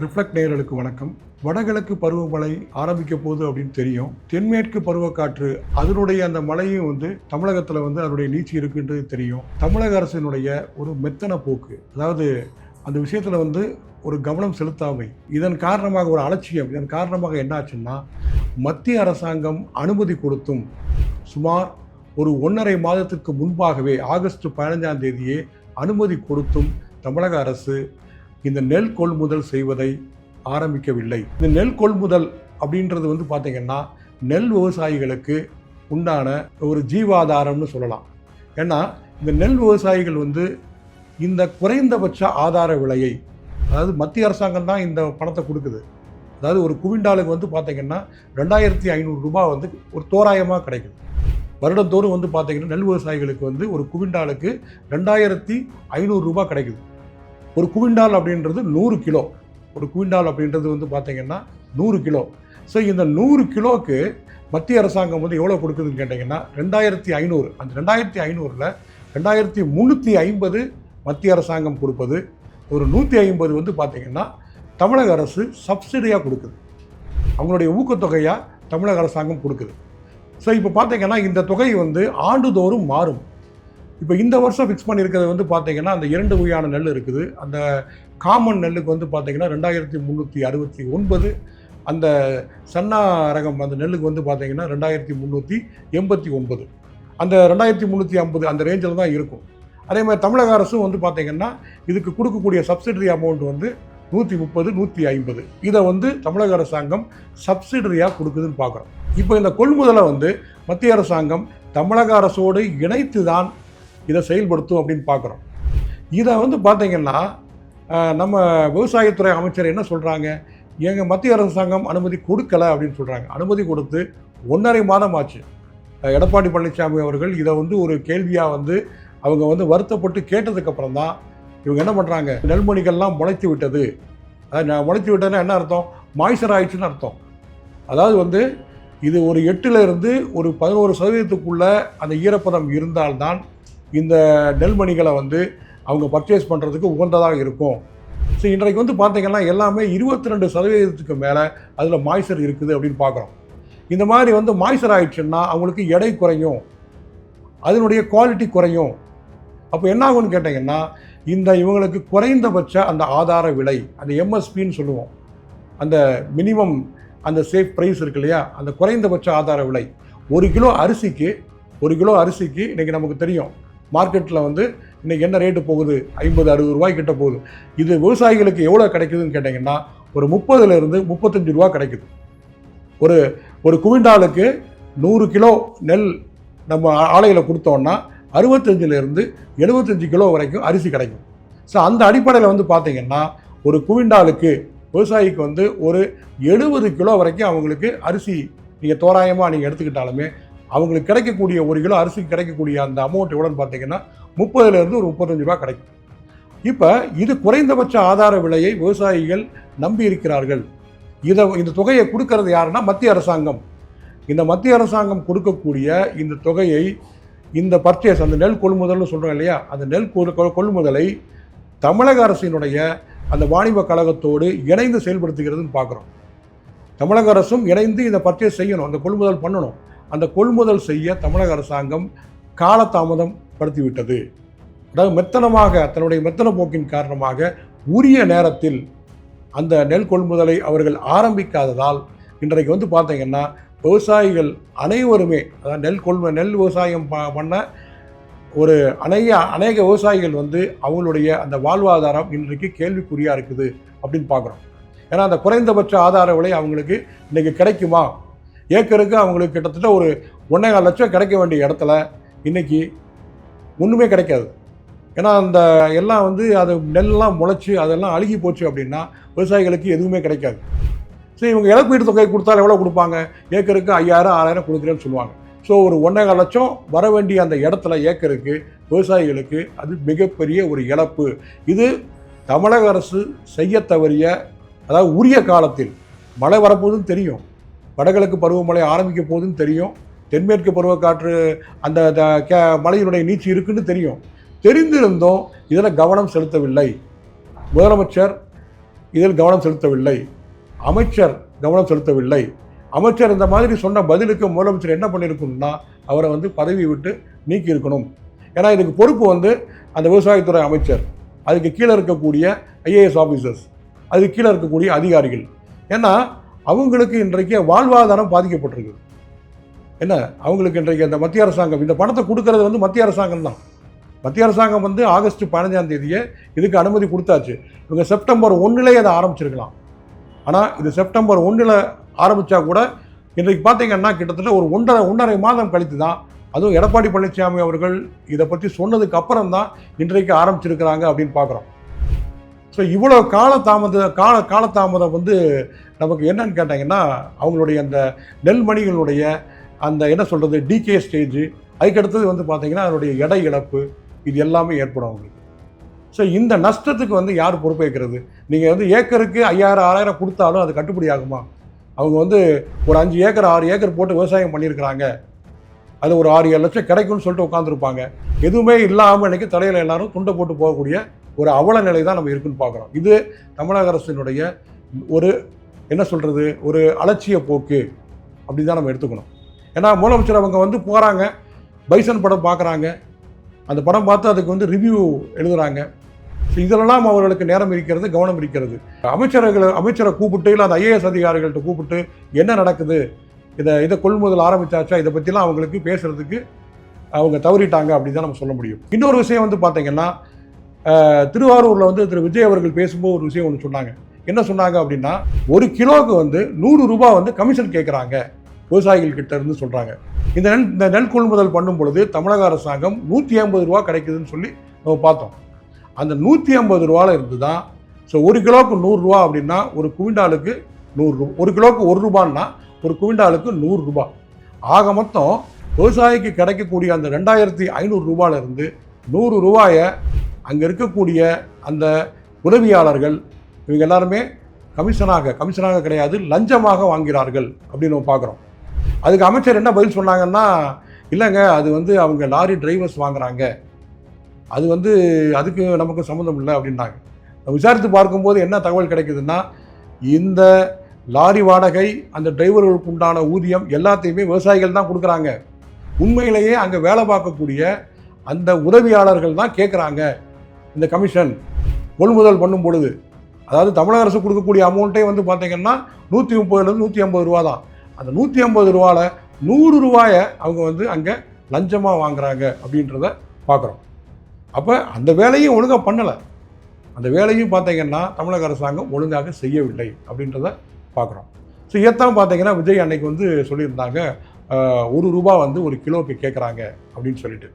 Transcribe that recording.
Reflect நேயர்களுக்கு வணக்கம். வடகிழக்கு பருவமழை ஆரம்பிக்க போகுது அப்படின்னு தெரியும். தென்மேற்கு பருவக்காற்று அதனுடைய அந்த மழையும் தமிழகத்தில் அதனுடைய நீச்சி இருக்குன்றது தெரியும். தமிழக அரசினுடைய ஒரு மெத்தன போக்கு, அதாவது அந்த விஷயத்தில் ஒரு கவனம் செலுத்தாமை, இதன் காரணமாக ஒரு அலட்சியம், இதன் காரணமாக என்னாச்சுன்னா மத்திய அரசாங்கம் அனுமதி கொடுத்தும் சுமார் ஒரு 1.5 மாதத்திற்கு முன்பாகவே ஆகஸ்ட் 15ஆம் தேதியே அனுமதி கொடுத்தும் தமிழக அரசு இந்த நெல் கொள்முதல் செய்வதை ஆரம்பிக்கவில்லை. இந்த நெல் கொள்முதல் அப்படின்றது பார்த்தீங்கன்னா நெல் விவசாயிகளுக்கு உண்டான ஒரு ஜீவாதாரம்னு சொல்லலாம். ஏன்னா இந்த நெல் விவசாயிகள் இந்த குறைந்தபட்ச ஆதார விலையை, அதாவது மத்திய அரசாங்கம் தான் இந்த பணத்தை கொடுக்குது. அதாவது ஒரு குவிண்டாலுக்கு பார்த்தீங்கன்னா 2500 ரூபாய் ஒரு தோராயமாக கிடைக்குது. வருடந்தோறும் பார்த்தீங்கன்னா நெல் விவசாயிகளுக்கு ஒரு குவிண்டாலுக்கு 2500 ரூபாய் கிடைக்குது. ஒரு குவிண்டால் அப்படின்றது 100 கிலோ. ஒரு குவிண்டால் அப்படின்றது பார்த்தீங்கன்னா 100 கிலோ. ஸோ இந்த 100 கிலோவுக்கு மத்திய அரசாங்கம் எவ்வளோ கொடுக்குதுன்னு கேட்டிங்கன்னா 2500. அந்த 2500ல் 2350 மத்திய அரசாங்கம் கொடுப்பது, ஒரு 150 பார்த்தீங்கன்னா தமிழக அரசு சப்சிடியாக கொடுக்குது. அவங்களுடைய ஊக்கத்தொகையாக தமிழக அரசாங்கம் கொடுக்குது. ஸோ இப்போ பார்த்தீங்கன்னா இந்த தொகை ஆண்டுதோறும் மாறும். இப்போ இந்த வருஷம் ஃபிக்ஸ் பண்ணியிருக்கிறது பார்த்தீங்கன்னா அந்த 2 வகையான நெல் இருக்குது. அந்த காமன் நெல்லுக்கு பார்த்தீங்கன்னா 2369, அந்த சன்னா ரகம் அந்த நெல்லுக்கு பார்த்தீங்கன்னா 2389, அந்த 2350 அந்த ரேஞ்சில் தான் இருக்கும். அதே மாதிரி தமிழக அரசும் பார்த்தீங்கன்னா இதுக்கு கொடுக்கக்கூடிய சப்சிடரி அமௌண்ட் 130, 150, இதை தமிழக அரசாங்கம் சப்சிடரியாக கொடுக்குதுன்னு பார்க்குறோம். இப்போ இந்த கொள்முதலை மத்திய அரசாங்கம் தமிழக அரசோடு இணைத்து தான் இதை செயல்படுத்தும் அப்படின்னு பார்க்குறோம். இதை பார்த்தீங்கன்னா நம்ம விவசாயத்துறை அமைச்சர் என்ன சொல்கிறாங்க, எங்கள் மத்திய அரசாங்கம் அனுமதி கொடுக்கலை அப்படின்னு சொல்கிறாங்க. அனுமதி கொடுத்து 1.5 மாதம் ஆச்சு. எடப்பாடி பழனிசாமி அவர்கள் இதை ஒரு கேள்வியாக அவங்க வருத்தப்பட்டு கேட்டதுக்கப்புறம் தான் இவங்க என்ன பண்ணுறாங்க, நெல்மணிகள்லாம் முளைத்து விட்டது. அதாவது முளைத்து விட்டதுன்னா என்ன அர்த்தம், மாய்ச்சர் ஆயிடுச்சுன்னு அர்த்தம். அதாவது இது ஒரு 8லிருந்து ஒரு 11% அந்த ஈரப்பதம் இருந்தால்தான் இந்த நெல்மணிகளை அவங்க பர்ச்சேஸ் பண்ணுறதுக்கு உகந்ததாக இருக்கும். ஸோ இன்றைக்கு பார்த்தீங்கன்னா எல்லாமே 22% மேலே அதில் மாய்ச்சர் இருக்குது அப்படின்னு பார்க்குறோம். இந்த மாதிரி மாய்ச்சர் ஆயிடுச்சுன்னா அவங்களுக்கு எடை குறையும், அதனுடைய குவாலிட்டி குறையும். அப்போ என்ன ஆகும்னு கேட்டிங்கன்னா இவங்களுக்கு குறைந்தபட்ச அந்த ஆதார விலை, அந்த எம்எஸ்பின்னு சொல்லுவோம், அந்த மினிமம் அந்த சேஃப் ப்ரைஸ் இருக்கு இல்லையா, அந்த குறைந்தபட்ச ஆதார விலை 1 கிலோ அரிசிக்கு இன்றைக்கி நமக்கு தெரியும் மார்க்கெட்டில் இன்றைக்கி என்ன ரேட்டு போகுது, 50-60 ரூபாய் கிட்ட போகுது. இது விவசாயிகளுக்கு எவ்வளோ கிடைக்குதுன்னு கேட்டிங்கன்னா ஒரு 30லிருந்து 35 ரூபா கிடைக்குது. ஒரு குவிண்டாலுக்கு 100 கிலோ நெல் நம்ம ஆலையில் கொடுத்தோன்னா 65லிருந்து 75 கிலோ வரைக்கும் அரிசி கிடைக்கும். ஸோ அந்த அடிப்படையில் பார்த்தீங்கன்னா ஒரு குவிண்டாலுக்கு விவசாயிக்கு ஒரு 70 கிலோ வரைக்கும் அவங்களுக்கு அரிசி நீங்கள் தோராயமாக நீங்கள் எடுத்துக்கிட்டாலுமே அவங்களுக்கு கிடைக்கக்கூடிய 1 கிலோ அரிசிக்கு கிடைக்கக்கூடிய அந்த அமௌண்ட் எவ்வளோன்னு பார்த்தீங்கன்னா 30லிருந்து ஒரு 35 ரூபா கிடைக்கும். இப்போ இது குறைந்தபட்ச ஆதார விலையை விவசாயிகள் நம்பி இருக்கிறார்கள். இந்த தொகையை கொடுக்கறது யாருன்னா மத்திய அரசாங்கம். இந்த மத்திய அரசாங்கம் கொடுக்கக்கூடிய இந்த தொகையை, இந்த பர்ச்சேஸ், அந்த நெல் கொள்முதல்னு சொல்கிறோம் இல்லையா, அந்த நெல் கொள்முதலை தமிழக அரசினுடைய அந்த வாணிப கழகத்தோடு இணைந்து செயல்படுத்துகிறதுன்னு பார்க்குறோம். தமிழக அரசும் இணைந்து இந்த பர்ச்சேஸ் செய்யணும், அந்த கொள்முதல் பண்ணணும். அந்த கொள்முதல் செய்ய தமிழக அரசாங்கம் காலதாமதம் படுத்திவிட்டது. அதாவது மெத்தனமாக, தன்னுடைய மெத்தன போக்கின் காரணமாக உரிய நேரத்தில் அந்த நெல் கொள்முதலை அவர்கள் ஆரம்பிக்காததால் இன்றைக்கு பார்த்தீங்கன்னா விவசாயிகள் அனைவருமே, அதாவது நெல் விவசாயம் பண்ண ஒரு அநேக விவசாயிகள் அவங்களுடைய அந்த வாழ்வாதாரம் இன்றைக்கு கேள்விக்குறியாக இருக்குது அப்படின்னு பார்க்குறோம். ஏன்னா அந்த குறைந்தபட்ச ஆதார விலை அவங்களுக்கு இன்றைக்கி கிடைக்குமா, ஏக்கருக்கு அவங்களுக்கு கிட்டத்தட்ட ஒரு 1.25 லட்சம் கிடைக்க வேண்டிய இடத்துல இன்றைக்கி ஒன்றுமே கிடைக்காது. ஏன்னா அந்த எல்லாம் அது நெல்லாம் முளைச்சி அதெல்லாம் அழுகி போச்சு அப்படின்னா விவசாயிகளுக்கு எதுவுமே கிடைக்காது. ஸோ இவங்க இழப்பீட்டு தொகை கொடுத்தாலும் எவ்வளோ கொடுப்பாங்க, ஏக்கருக்கு 5000-6000 கொடுக்குறேன்னு சொல்லுவாங்க. ஸோ ஒரு 1.25 லட்சம் வர வேண்டிய அந்த இடத்துல ஏக்கருக்கு விவசாயிகளுக்கு அது மிகப்பெரிய ஒரு இழப்பு. இது தமிழக அரசு செய்ய தவறிய, அதாவது உரிய காலத்தில் மழை வரப்போகுதுன்னு தெரியும், வடகிழக்கு பருவமழை ஆரம்பிக்க போகுதுன்னு தெரியும், தென்மேற்கு பருவக்காற்று அந்த மழையினுடைய நீச்சி இருக்குன்னு தெரியும், தெரிந்திருந்தோம் இதில் கவனம் செலுத்தவில்லை. முதலமைச்சர் இதில் கவனம் செலுத்தவில்லை, அமைச்சர் கவனம் செலுத்தவில்லை. அமைச்சர் இந்த மாதிரி சொன்ன பதிலுக்கு முதலமைச்சர் என்ன பண்ணியிருக்கணும்னா அவரை வந்து பதவி விட்டு நீக்கி இருக்கணும். ஏன்னா இதுக்கு பொறுப்பு வந்து அந்த விவசாயத்துறை அமைச்சர், அதுக்கு கீழே இருக்கக்கூடிய ஐஏஎஸ் ஆஃபீஸர்ஸ், அதுக்கு கீழே இருக்கக்கூடிய அதிகாரிகள். ஏன்னா அவங்களுக்கு இன்றைக்கு வாழ்வாதாரம் பாதிக்கப்பட்டிருக்கு. என்ன அவங்களுக்கு இன்றைக்கு அந்த மத்திய அரசாங்கம் இந்த பணத்தை கொடுக்கறது வந்து மத்திய அரசாங்கம் தான். மத்திய அரசாங்கம் வந்து ஆகஸ்ட் 15ஆம் தேதியே இதுக்கு அனுமதி கொடுத்தாச்சு. இவங்க செப்டம்பர் 1 அதை ஆரம்பிச்சிருக்கலாம். ஆனால் இது செப்டம்பர் 1 ஆரம்பித்தா கூட இன்றைக்கு பார்த்தீங்கன்னா கிட்டத்தட்ட ஒரு ஒன்றரை மாதம் கழித்து தான், அதுவும் எடப்பாடி பழனிசாமி அவர்கள் இதை பற்றி சொன்னதுக்கு அப்புறம் தான் இன்றைக்கு ஆரம்பிச்சிருக்கிறாங்க அப்படின்னு பார்க்குறோம். ஸோ இவ்வளோ காலதாமதம் வந்து நமக்கு என்னன்னு கேட்டாங்கன்னா அவங்களுடைய அந்த நெல்மணிகளுடைய அந்த என்ன சொல்கிறது டிகே ஸ்டேஜ், அதுக்கடுத்தது வந்து பார்த்தீங்கன்னா அதனுடைய எடை இழப்பு, இது எல்லாமே ஏற்படும் அவங்களுக்கு. ஸோ இந்த நஷ்டத்துக்கு வந்து யார் பொறுப்பேற்கிறது? நீங்கள் வந்து ஏக்கருக்கு 5000 6000 கொடுத்தாலும் அது கட்டுப்படி ஆகுமா? அவங்க வந்து ஒரு 5 ஏக்கர் 6 ஏக்கர் போட்டு விவசாயம் பண்ணியிருக்கிறாங்க, அது ஒரு 6-7 லட்சம் கிடைக்கும்னு சொல்லிட்டு உட்காந்துருப்பாங்க. எதுவுமே இல்லாமல் இன்றைக்கி தலையில் எல்லாரும் துண்டை போட்டு போகக்கூடிய ஒரு அவல நிலை தான் நம்ம இருக்குன்னு பார்க்குறோம். இது தமிழக அரசினுடைய ஒரு என்ன சொல்கிறது ஒரு அலட்சிய போக்கு அப்படி தான் நம்ம எடுத்துக்கணும். ஏன்னா முதலமைச்சர் அவங்க வந்து போகிறாங்க, பைசன் படம் பார்க்குறாங்க, அந்த படம் பார்த்து அதுக்கு வந்து ரிவ்யூ எழுதுகிறாங்க. ஸோ இதெல்லாம் அவர்களுக்கு நேரம் இருக்கிறது, கவனம் இருக்கிறது. அமைச்சரை கூப்பிட்டு இல்லை அந்த ஐஏஎஸ் அதிகாரிகள்கிட்ட கூப்பிட்டு என்ன நடக்குது, இதை கொள்முதல் ஆரம்பித்தாச்சா, இதை பற்றிலாம் அவங்களுக்கு பேசுகிறதுக்கு அவங்க தவறிட்டாங்க அப்படின்னு தான் நம்ம சொல்ல முடியும். இன்னொரு விஷயம் வந்து பார்த்தீங்கன்னா திருவாரூரில் வந்து திரு விஜய் அவர்கள் பேசும்போது ஒரு விஷயம் ஒன்று சொன்னாங்க. என்ன சொன்னாங்க அப்படின்னா 1 கிலோவுக்கு வந்து 100 ரூபாய் வந்து கமிஷன் கேட்குறாங்க விவசாயிகள் கிட்ட இருந்து சொல்கிறாங்க. இந்த நெல் கொள்முதல் பண்ணும் பொழுது தமிழக அரசாங்கம் 150 ரூபா கிடைக்குதுன்னு சொல்லி நம்ம பார்த்தோம். அந்த 150 ரூபாயில் இருந்து தான் ஸோ 1 கிலோவுக்கு 100 ரூபா அப்படின்னா ஒரு குவிண்டாலுக்கு 100 ரூபா, 1 கிலோவுக்கு 1 ரூபான்னா ஒரு குவிண்டாலுக்கு 100 ரூபா. ஆக மொத்தம் விவசாயிக்கு கிடைக்கக்கூடிய அந்த 2500 ரூபாயிலிருந்து 100 ரூபாயை அங்கே இருக்கக்கூடிய அந்த உதவியாளர்கள் இவங்க எல்லாருமே கமிஷனாக கிடையாது, லஞ்சமாக வாங்கிறார்கள் அப்படின்னு நம்ம பார்க்குறோம். அதுக்கு அமைச்சர் என்ன பதில் சொன்னாங்கன்னா, இல்லைங்க அது வந்து அவங்க லாரி டிரைவர்ஸ் வாங்குறாங்க, அது வந்து அதுக்கு நமக்கு சம்மந்தம் இல்லை அப்படின்னாங்க. விசாரித்து பார்க்கும்போது என்ன தகவல் கிடைக்குதுன்னா, இந்த லாரி வாடகை, அந்த டிரைவர்களுக்கு உண்டான ஊதியம் எல்லாத்தையுமே விவசாயிகள் தான் கொடுக்குறாங்க. உண்மையிலேயே அங்கே வேலை பார்க்கக்கூடிய அந்த உதவியாளர்கள் தான் கேட்குறாங்க இந்த கமிஷன் கொள்முதல் பண்ணும் பொழுது. அதாவது தமிழக அரசு கொடுக்கக்கூடிய அமௌண்ட்டே வந்து பார்த்தீங்கன்னா 130 150 ரூபா தான். அந்த 150 ரூபாவில் 100 ரூபாயை அவங்க வந்து அங்கே லஞ்சமாக வாங்குறாங்க அப்படின்றத பார்க்குறோம். அப்போ அந்த வேலையும் ஒழுங்காக பண்ணலை, அந்த வேலையும் பார்த்தீங்கன்னா தமிழக அரசாங்கம் ஒழுங்காக செய்யவில்லை அப்படின்றத பார்க்குறோம். ஸோ இதைத்தான் பார்த்தீங்கன்னா விஜய் அன்னைக்கு வந்து சொல்லியிருந்தாங்க 1 ரூபா வந்து 1 கிலோவுக்கு கேட்குறாங்க அப்படின்னு சொல்லிட்டு.